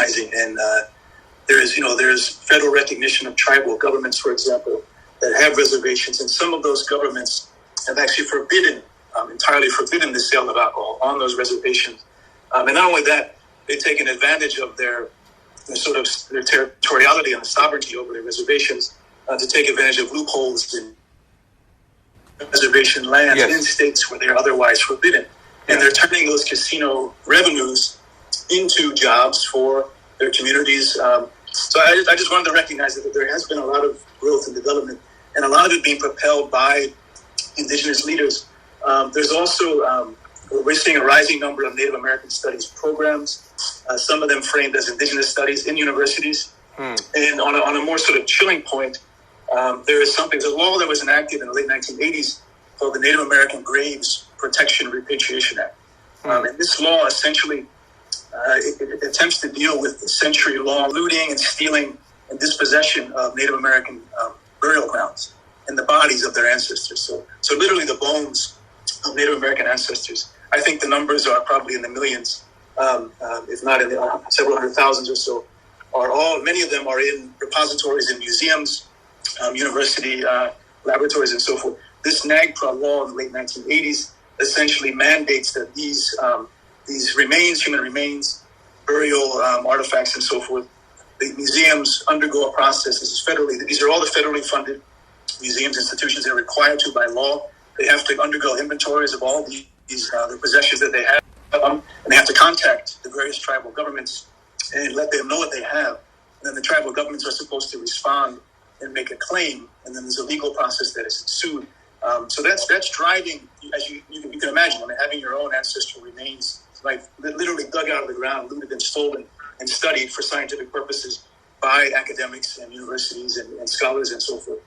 recognizing. And there's federal recognition of tribal governments, for example, that have reservations, and some of those governments have actually entirely forbidden the sale of alcohol on those reservations. And not only that, they've taken advantage of their territoriality and the sovereignty over their reservations to take advantage of loopholes in reservation lands in states where they're otherwise forbidden. And they're turning those casino revenues into jobs for their communities. So I just wanted to recognize that there has been a lot of growth and development, and a lot of it being propelled by indigenous leaders. There's also, we're seeing a rising number of Native American studies programs, some of them framed as indigenous studies in universities. And on a more sort of chilling point, there's a law that was enacted in the late 1980s called the Native American Graves Protection and Repatriation Act. And this law essentially it attempts to deal with century-long looting and stealing and dispossession of Native American burial grounds and the bodies of their ancestors. So literally the bones of Native American ancestors. I think the numbers are probably in the millions, if not in the several hundred thousands or so. Many of them are in repositories in museums, university laboratories, and so forth. This NAGPRA law in the late 1980s essentially mandates that these remains, human remains, burial artifacts, and so forth, the museums undergo a process. This is federally. These are all the federally funded museums, institutions. They're required to by law. They have to undergo inventories of all the possessions that they have, and they have to contact the various tribal governments and let them know what they have. And then the tribal governments are supposed to respond and make a claim, and then there's a legal process that is ensued. So that's driving, as you can imagine, having your own ancestral remains, like literally dug out of the ground, looted and stolen, and studied for scientific purposes by academics and universities and scholars and so forth.